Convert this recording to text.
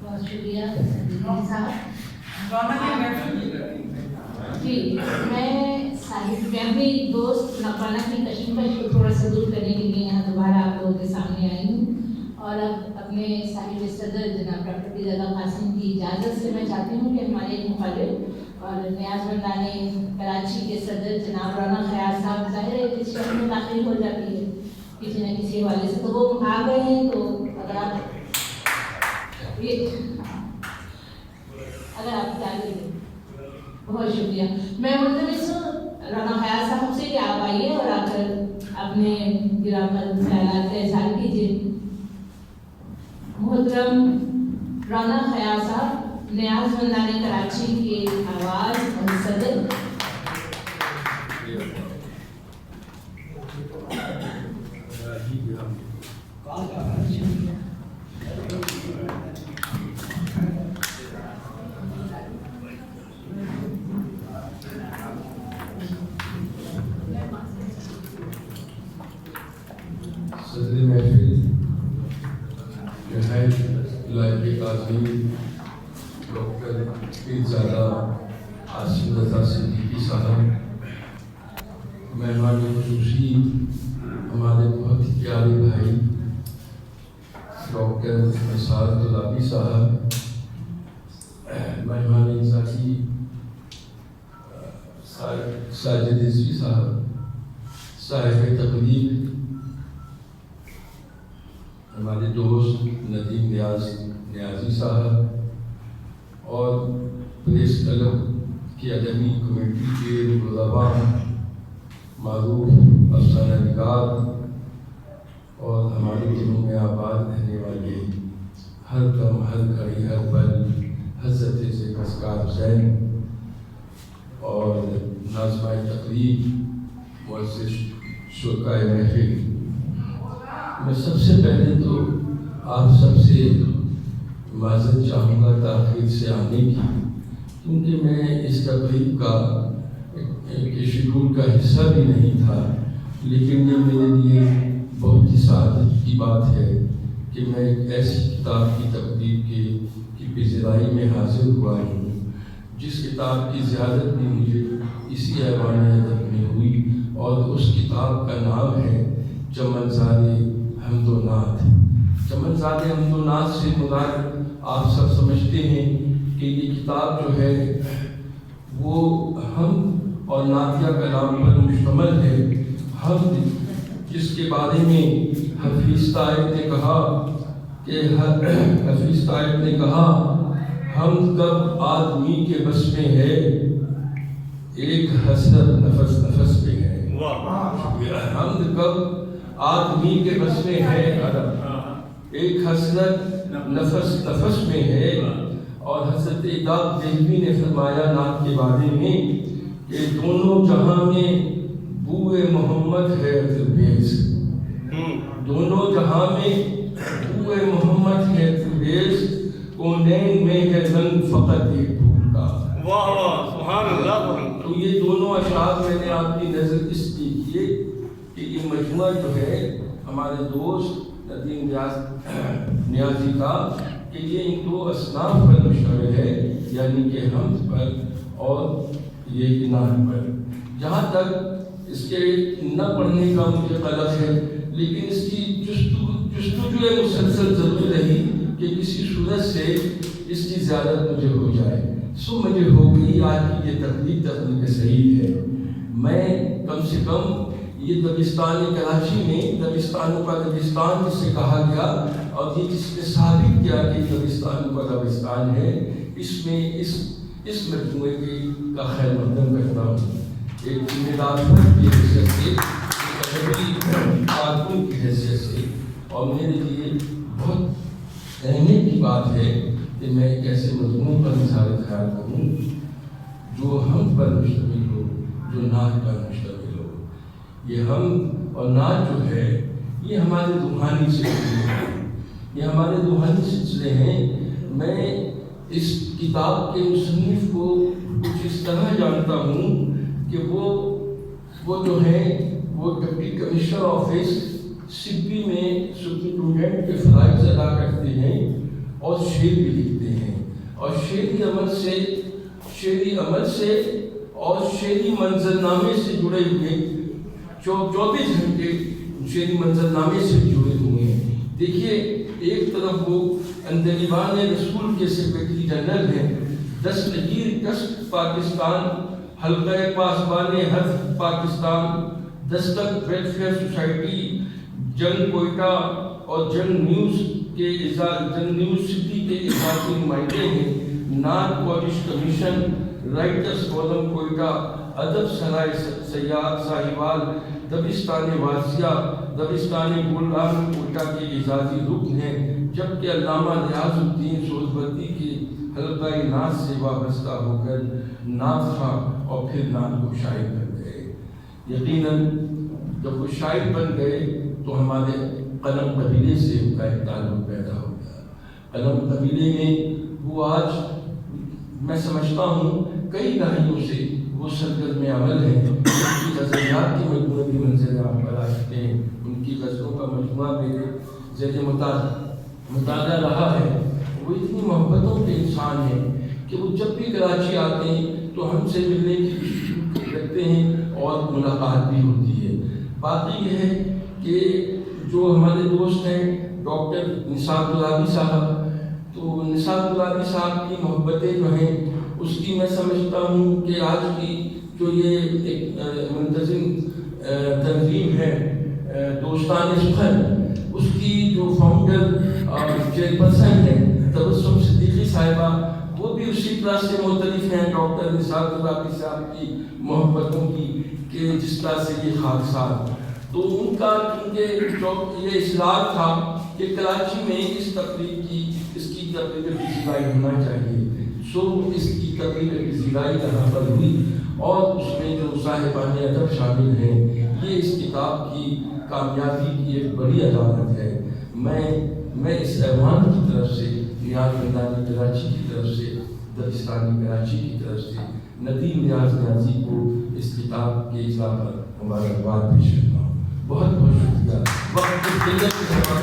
بہت شکریہ صاحب. جی میں بھی دوست نقانہ کی کشمکش کو تھوڑا سا دور کرنے کے لیے یہاں دوبارہ آپ لوگوں کے سامنے آئی ہوں، اور اب اپنے صاحب صدر جناب ڈاکٹر فیض قاسم کی اجازت سے میں چاہتی ہوں کہ ہمارے مخالف اور نیاز مندانِ کراچی کے صدر جناب رونق خیاض صاحب ظاہر ہے کہ شہر میں داخل ہو جاتی ہے کسی نہ کسی حوالے سے، تو وہ آ گئے ہیں. تو اگر آپ چاہیے بہت شکریہ. میں ملتمس ہوں رونق خیاض صاحب سے کہ آپ آئیے اور آ کر اپنے گرامر خیالات کا اظہار کیجیے. محترم رونق خیاض صاحب نیاز مندانِ کراچی کے آواز اور صدر. صدر محفل نہایت لائق عظیم ڈاکٹر پیرزادہ عاصم رضا صدیقی صاحب، مہمان خصوصی ہمارے بہت ہی پیارے بھائی ڈاکٹر نثار طلابی صاحب، مہمان اعزازی ساجد رضوی صاحب، صاحب تقریر ہمارے دوست ندیم نیازی صاحب، اور پریس کلب کی ادبی کمیٹی کے رکن معروف افسانہ نگار اور ہمارے دلوں میں آباد رہنے والے ہر دم ہر گھڑی ہر پل حضرت سے کسکار حسین اور ناظمہ تقریب معزز شرکائے محفل، میں سب سے پہلے تو آپ سب سے معذرت چاہوں گا تاخیر سے آنے کی، کیونکہ میں اس تقریب کا شیڈول کا حصہ بھی نہیں تھا، لیکن یہ میرے لیے بہت ہی سعادت کی بات ہے کہ میں ایک ایسی کتاب کی تقریب کی پذیرائی میں حاضر ہوا ہوں جس کتاب کی زیادت بھی مجھے اسی ایوان ادب میں ہوئی، اور اس کتاب کا نام ہے چمنزادِ حمد و نعت. چمنزادِ حمد و نعت سے مراد آپ سب سمجھتے ہیں کہ یہ کتاب جو ہے وہ حمد اور نعتیہ کلام پر مشتمل ہے. حمد جس کے بارے میں حفیظ طائب نے کہا کہ حفیظ طائب نے کہا حمد کب آدمی کے بس میں ہے، ایک حسرت نفس نفس میں ہے. حمد کب آدمی کے بس میں ہے، ایک حسرت نفس نفس میں ہے. اور حضرت داد دہلوی نے فرمایا نعت کے بارے میں کہ دونوں جہاں میں بوئے محمد ہے تربیز، دونوں جہاں میں بوئے محمد ہے تربیز، کونین میں ہے رنگ فقط ایک پھول کا. واہ واہ سبحان اللہ. تو یہ دونوں اشعار میں نے آپ کی نظر اس لیے کیے کہ یہ مجموعہ جو ہے ہمارے دوست ندیم نیازی کا کہ یہ ان دو اصناف پر مشتمل ہے، یعنی کہ حمد پر اور یہ نعت پر. جہاں تک اس کے نہ پڑھنے کا مجھے قلق ہے، لیکن اس کی جستجو مسلسل ضروری رہی کہ کسی صورت سے اس کی زیادت مجھے ہو جائے. سو مجھے ہو گئی. آج کی یہ تقریب صحیح ہے. میں کم سے کم یہ دبستان کراچی میں دبستانوں کا دبستان جس سے کہا گیا اور یہ جس نے ثابت کیا کہ دبستانوں کا دبستان ہے، اس میں اس مجموعے کا خیر مقدم کرتا ہوں ایک ذمہ دار فرد کی حیثیت سے، ایک ادبی کارکن کی حیثیت سے. اور میرے لیے بہت اہمیت کی بات ہے کہ میں ایک ایسے مضمون پر اظہار خیال کروں جو ہم پر مشتمل ہو، جو نعت پر مشتمل ہو. یہ ہم اور نعت جو ہے یہ ہمارے روحانی سلسلے ہیں، یہ ہمارے روحانی سلسلے ہیں. میں اس کتاب کے مصنف کو کچھ اس طرح جانتا ہوں کہ وہ جو ہے وہ ڈپٹی کمشنر آفس سپی میں سپرنٹینڈنٹ کے فرائض ادا کرتے ہیں، اور شعر بھی لکھتے ہیں، اور شعری عمل سے اور شعری منظرنامے سے جڑے ہوئے 24 گھنٹے شعری منظرنامے سے جڑے ہوئے ہیں۔ دیکھیے ایک طرف وہ اندلیبان رسول کے سیکرٹری جنرل ہیں، دستگیر کشت پاکستان، حلقہ پاسبان حق پاکستان، دستک ویلفیئر سوسائٹی، جنگ کوئٹہ اور جنگ نیوز سٹی کے اضافی نمائندے ہیں، naan polish commission, writers forum Quetta, ادب سرائے سیاد صاحبال، دبستان واضح، دبستان گلران کوئٹہ کے اعزازی رکن ہیں، جبکہ علامہ نیاز الدین سہروردی کے حلقہ نعت سے وابستہ ہو کر نعت خواں اور پھر نعت کو شاعر بن گئے۔ یقیناً جب وہ شاعر بن گئے تو ہمارے قلم قبیلے سے ان کا ایک تعلق پیدا ہو گیا۔ قلم قبیلے میں وہ آج میں سمجھتا ہوں کئی دہائیوں سے وہ سرگرم عمل ہیں، ان کی غزلیات کے مجموعے بھی منظر عام پر آ چکے ہیں، ان کی غزلوں کا مجموعہ میرے زیر مطالعہ رہا ہے۔ وہ اتنی محبتوں کے انسان ہیں کہ وہ جب بھی کراچی آتے ہیں تو ہم سے ملنے کی کوشش کرتے ہیں اور ملاقات بھی ہوتی ہے۔ باقی یہ ہے کہ جو ہمارے دوست ہیں ڈاکٹر نثار گلابی صاحب، تو نثار گلابی صاحب کی محبتیں جو ہیں اس کی میں سمجھتا ہوں کہ آج کی جو یہ ایک منتظم تنظیم ہے دوستان سخن، اس کی جو فاؤنڈر چیئرپرسن ہے تبسم صدیقی صاحبہ، وہ بھی اسی طرح سے مختلف ہیں ڈاکٹر نثار گلابی صاحب کی محبتوں کی کہ جس طرح سے یہ حادثات، تو ان کا کیونکہ یہ اصرار تھا کہ کراچی میں اس کی تقریب پذیرائی ہونا چاہیے، سو اس کی تقریب پذیرائی یہاں پر ہوئی، اور اس میں جو صاحبان ادب شامل ہیں، یہ اس کتاب کی کامیابی کی ایک بڑی علامت ہے۔ میں اس ایوان کی طرف سے، نیاز مردانی کراچی کی طرف سے، دبستانی کراچی کی طرف سے ندیم نیاز نیازی کو اس کتاب کے اجرا پر مبارکباد پیش کرتا ہوں۔ بہت بہت شکریہ۔ وقت کی قلت کے سبب